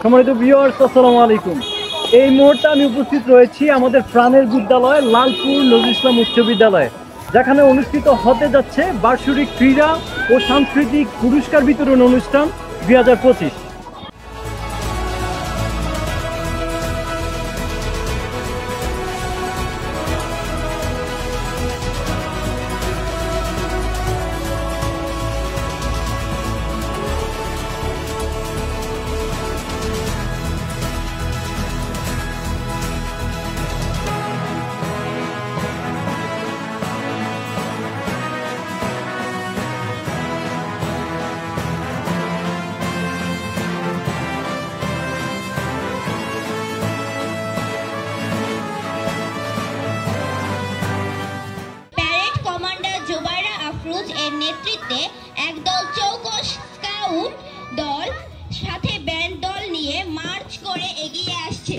সম্মানিত ভিউয়ার্স, আসসালামু আলাইকুম। এই মুহূর্তে আমি উপস্থিত রয়েছি আমাদের প্রাণের বিদ্যালয় লালপুর নজরুল ইসলাম উচ্চ বিদ্যালয়ে, যেখানে অনুষ্ঠিত হতে যাচ্ছে বার্ষিক ক্রীড়া ও সাংস্কৃতিক পুরস্কার বিতরণ অনুষ্ঠান 2025। এর নেতৃত্বে একদল চৌকস স্কাউট দল সাথে ব্যান্ড দল নিয়ে মার্চ করে এগিয়ে আসছে।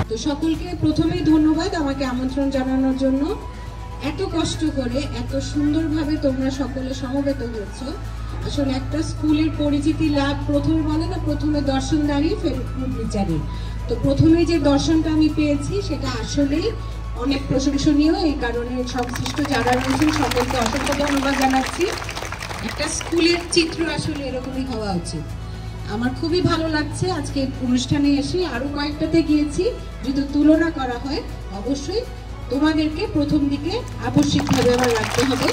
তো সকলকে প্রথমেই ধন্যবাদ আমাকে আমন্ত্রণ জানানোর জন্য। এত কষ্ট করে এত সুন্দরভাবে তোমরা সকলে সমবেত হয়েছো। আসলে একটা স্কুলের পরিচিতি লাভ প্রথমে বলে না, প্রথমে দর্শনদারি ফের বিচারী। তো প্রথমে যে দর্শনটা আমি পেয়েছি সেটা আসলেই অনেক প্রশংসনীয়। এই কারণে সংশ্লিষ্ট যারা রয়েছেন সকলকে অসংখ্য ধন্যবাদ জানাচ্ছি। একটা স্কুলের চিত্র আসলে এরকমই হওয়া উচিত। আমার খুবই ভালো লাগছে আজকে অনুষ্ঠানে এসে। আরো কয়েকটাতে গিয়েছি, যদি তুলনা করা হয় অবশ্যই তোমাদেরকে প্রথম দিকে আবশ্যিকভাবে আমার রাখতে হবে।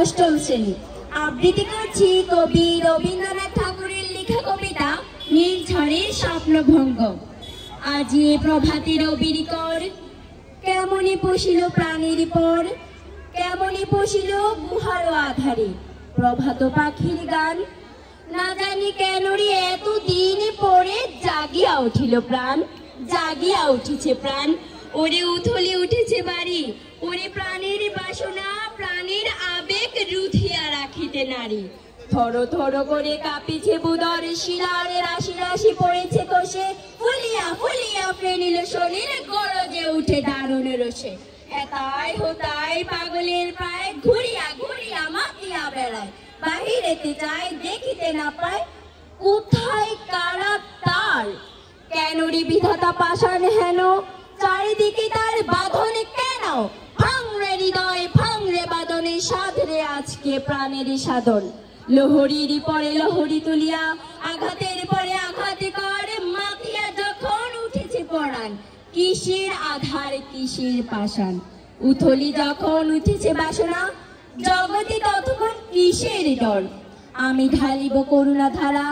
অষ্টম শ্রেণী আবৃত্তি করছি কবি রবীন্দ্রনাথ ঠাকুরের লেখা কবিতা নীলঝড়ের স্বপ্নভঙ্গ। আজি প্রভাতে রবির কর, কেমনে পশিল প্রাণীর পর, কেমনে পশিল গুহার আধারে প্রভাত পাখির গান। না জানি কেন রে এত দিন পরে জাগিয়া উঠিল প্রাণ, জাগিয়া উঠেছে প্রাণ। ওরে উথলে উঠেছে বাড়ি, ওরে প্রাণের বাসনা, প্রাণের আবেগ রুধিয়া রাখিতে নারী। থর থর করে কাঁপিছে বুদর, শিরারে রাশি রাশি পড়েছে কোষে, ফুলিয়া ফুলিয়া ফেনিল শরীর, গরজে উঠে দারুণ রোষে। এতাই হোতাই পাগলের প্রায়, ঘুরিয়া ঘুরিয়া মাতিয়া বেড়ায়। বাহিরেতে চায় দেখিতে না পায়, কোথায় কারা তার। কেন রে বিধাতা পাষাণ হেন, চারিদিকে তার বাঁধন কেন। ভাঙরে হৃদয় ভাঙরে বাদনে, সাধরে আজকে প্রাণের সাধন। লহরীর পরে লহরী তুলিয়া, আঘাতের পরে আঘাতে করে, মাতিয়া যখন উঠেছে পরাণ। কিসের আধার কিসের পাষাণ, উথলি যখন উঠেছে বাসনা, জগতে ততক্ষণ কি কিসের ডর? আমি ঢালিব করুণা ধারা,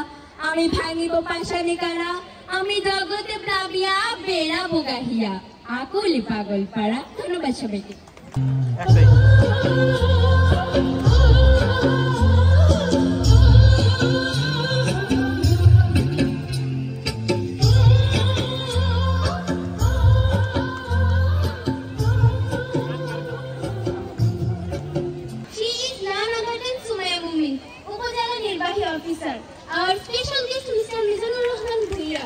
আমি ভাঙিব পাষাণে কারা, আমি জগতে প্লাবিয়া বেড়াবো গাহিয়া, আকুলি পাগল পাড়া। ধন্যবাদ সবাইকে। Officer, our special guest Mr. Mizanur Rahman Bhuiya,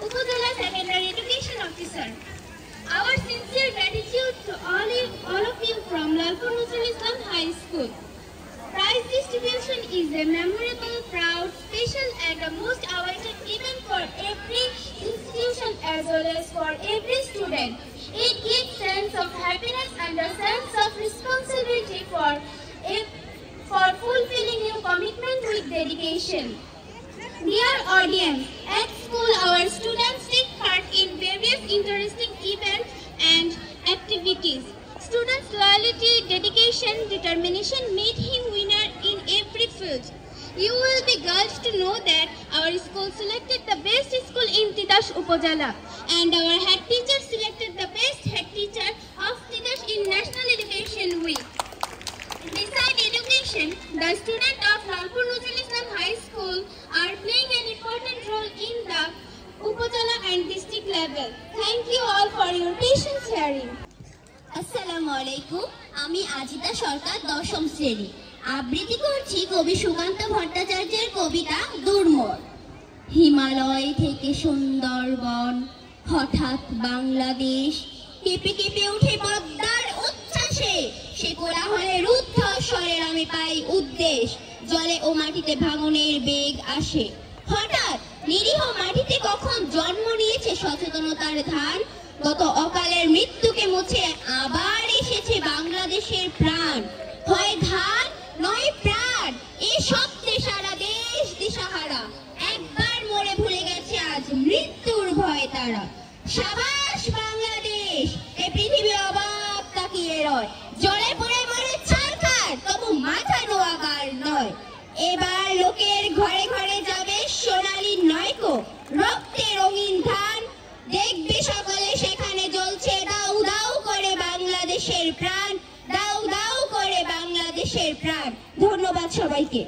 Upazila Secondary Education Officer. Our sincere gratitude to all of you from Lalpur Nuzul Islam High School. Prize distribution is a memorable, proud, special and a most awaited event for every institution as well as for every student. It gives sense of happiness and a sense of responsibility for fulfilling your commitment with dedication. Dear audience, at school our students take part in various interesting events and activities. Students' loyalty, dedication, determination made him winner in every field. You will be glad to know that our school selected the best school in Titash Upazila, and our head teacher selected the best head teacher of Titash in National Education Week. Besides education, the students of Lalpur Nuzul Islam High School are playing an important role in the Upazila and district level. Thank you all for your patience hearing. আসসালামু আলাইকুম, আমি আজিতা সরকার, 10ম শ্রেণী। আবৃত্তি করছি কবি সুকান্ত ভট্টাচার্যের কবিতা দুর্মর। হিমালয় থেকে সুন্দরবন, হঠাৎ বাংলাদেশ, কেঁপে কেঁপে উঠে পদ্মার উচ্ছ্বাসে, সে কোলাহলে রুদ্ধ স্বরের আমি পাই উদ্দেশ, জলে ও মাটিতে ভাঙনের বেগ আসে। হঠাৎ নিরীহ মাটিতে কখন জন্ম নিয়েছে সচেতনতার ধান, গত অকালের মৃত্যুকে মুছে আবার এসেছে বাংলাদেশের প্রাণ। হয় ধান নয় প্রাণ, এ শব্দে সারা দেশ দিশাহারা, একবার মরে ভুলে গেছে আজ মৃত্যুর ভয়ে তারা। সাবাস বাংলাদেশ, এ পৃথিবী অবাক তাকিয়ে রয়, জলে পড়ে মরে ছারখার, তবু মাথা নোয়াগার নয়। এবার লোকের ঘরে ঘরে যাবে সোনালী নয়কো, রক্তে রঙিন ধান, দেখবে সকলে সেখানে জ্বলছে দাউ দাউ করে বাংলাদেশের প্রাণ, দাউ দাউ করে বাংলাদেশের প্রাণ। ধন্যবাদ সবাইকে।